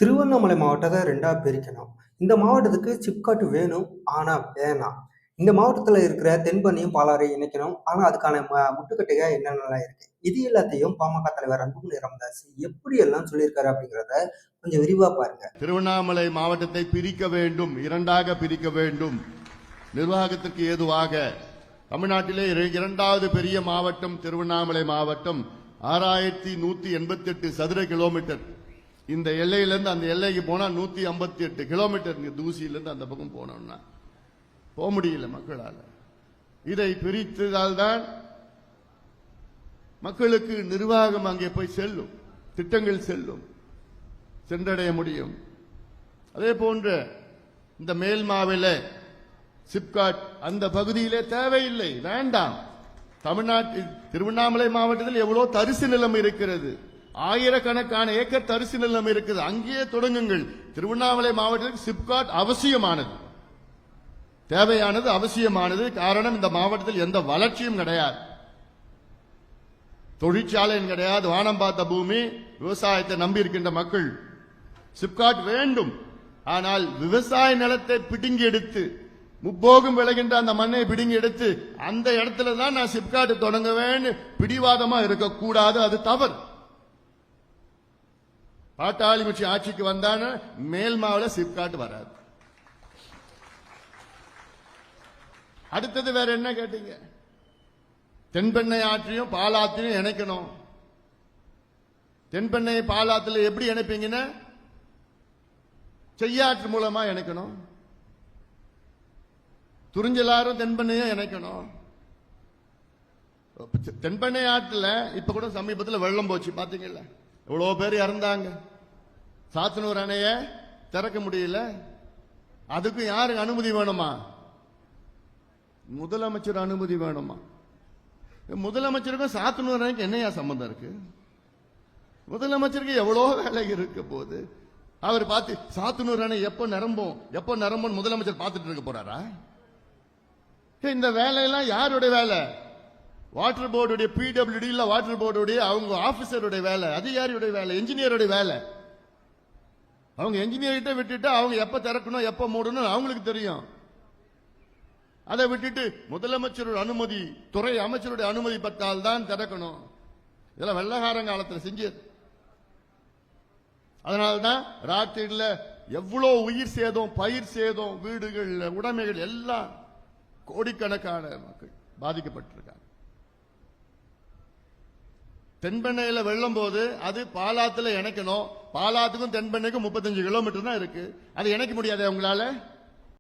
திருவண்ணாமலை மாவட்டத்த 2ஆ பிரிக்கணும். இந்த மாவட்டத்துக்கு சிப்காட் வேணும். ஆனா வேணாம். இந்த மாவட்டத்துல இருக்கிற தென்பண்ணையும், பாலாறையும் இணைக்கணும். ஆனா அதுக்கான முட்டுக்கட்டையா என்னென்னலாம் இருக்கு? இது எல்லாத்தையும் பாமக தலைவர் அன்புமணி ராமதாஸ் எப்படியெல்லாம் சொல்லியிருக்காரு அப்படிங்கிறத கொஞ்சம் விரிவா பாருங்க. திருவண்ணாமலை மாவட்டத்தை பிரிக்க வேண்டும், இரண்டாக பிரிக்க வேண்டும். நிர்வாகத்திற்கு ஏதுவாக தமிழ்நாட்டிலே இரண்டாவது பெரிய மாவட்டம் திருவண்ணாமலை மாவட்டம். 6188 சதுர கிலோமீட்டர். இந்த எல்லையிலிருந்து அந்த எல்லைக்கு போனா 158 கிலோமீட்டர் தூசியிலிருந்து அந்த பக்கம் போனோம்னா போக முடியல மக்களால். இதை பிரித்ததால்தான் மக்களுக்கு நிர்வாகம் அங்கே போய் செல்லும், திட்டங்கள் செல்லும், சென்றடைய முடியும். அதே போன்ற இந்த மேல்மாவில சிப்காட் அந்த பகுதியிலே தேவையில்லை, வேண்டாம். தமிழ்நாட்டில் திருவண்ணாமலை மாவட்டத்தில் எவ்வளவு தரிசு நிலம் இருக்கிறது, ஆயிரக்கணக்கான ஏக்கர் தரிசு நிலம் இருக்குது, அங்கேயே தொடங்குங்கள். திருவண்ணாமலை மாவட்டத்தில் சிப்காட் அவசியமானது, தேவையானது, அவசியமானது. காரணம், இந்த மாவட்டத்தில் எந்த வளர்ச்சியும் கிடையாது, தொழிற்சாலையும் கிடையாது, வானம் பார்த்த பூமி, விவசாயத்தை நம்பி இருக்கின்ற மக்கள். சிப்காட் வேண்டும். ஆனால் விவசாய நிலத்தை பிடுங்கி எடுத்து, முப்போகம் விளைகின்ற அந்த மண்ணை பிடுங்கி எடுத்து அந்த இடத்துல தான் நான் சிப்காட் தொடங்குவேன் பிடிவாதமா இருக்கக்கூடாது, அது தவறு. பாட்டாளி கட்சி ஆட்சிக்கு வந்தான மேல்மாவில சிப்காட் வராது. அடுத்தது வேற என்ன கேட்டீங்க? தென்பெண்ணை ஆற்றையும் பாலாத்தையும் இணைக்கணும். தென்பெண்ணை பாலாத்துல எப்படி இணைப்பீங்கன்னா செய்யாற்று மூலமா இணைக்கணும். துறிஞ்சலாரும் தென்பெண்ணையும் இணைக்கணும். தென்பெண்ணை ஆற்றுல இப்ப கூட சமீபத்தில் வெள்ளம் போச்சு, பாத்தீங்கல்ல, எவ்வளவு பேர் இறந்தாங்க. சாத்தனூர் அணைய திறக்க முடியல. அதுக்கு யாருக்கு அனுமதி வேணுமா? முதலமைச்சர் அனுமதி வேணுமா? முதலமைச்சருக்கும் சாத்தனூர் அணைக்கு என்னையா சம்பந்தம் இருக்கு? முதலமைச்சருக்கு எவ்வளவு வேலை இருக்க போது. அவர் பார்த்து சாத்தனூர் அணை எப்ப நிரம்பும் முதலமைச்சர் பார்த்துட்டு இருக்க போறாரா? இந்த வேலையெல்லாம் யாருடைய வேலை? வாட்டர் போர்டுடைய பிடபிள்யூடி இல்ல வாட்டர் போர்டுடைய அவங்க ஆபீசருடைய வேலை, அதிகாரியுடைய வேலை, என்ஜினியருடைய வேலை. அவங்க என்ஜினியர்கிட்ட விட்டுட்டு அவங்க எப்ப திறக்கணும் எப்ப மூடணும் அவங்களுக்கு தெரியும். அதை விட்டுட்டு முதலமைச்சருடைய அனுமதி, துறை அமைச்சருடைய அனுமதி பட்டால் தான் திறக்கணும். இதெல்லாம் வெள்ளக்காரங்காலத்தில் செஞ்சது. அதனால்தான் ராத்திரில எவ்வளவு உயிர் சேதம், பயிர் சேதம், வீடுகள், உடைமைகள் எல்லாம் கோடிக்கணக்கான மக்கள் பாதிக்கப்பட்டிருக்காங்க. தென்பெண்ணையில வெள்ளம் போது அது பாலாத்துல இணைக்கணும். பாலாத்துக்கும் தென்பெண்ணைக்கும் 35 கிலோமீட்டர் தான் இருக்கு. அதை இணைக்க முடியாது உங்களால.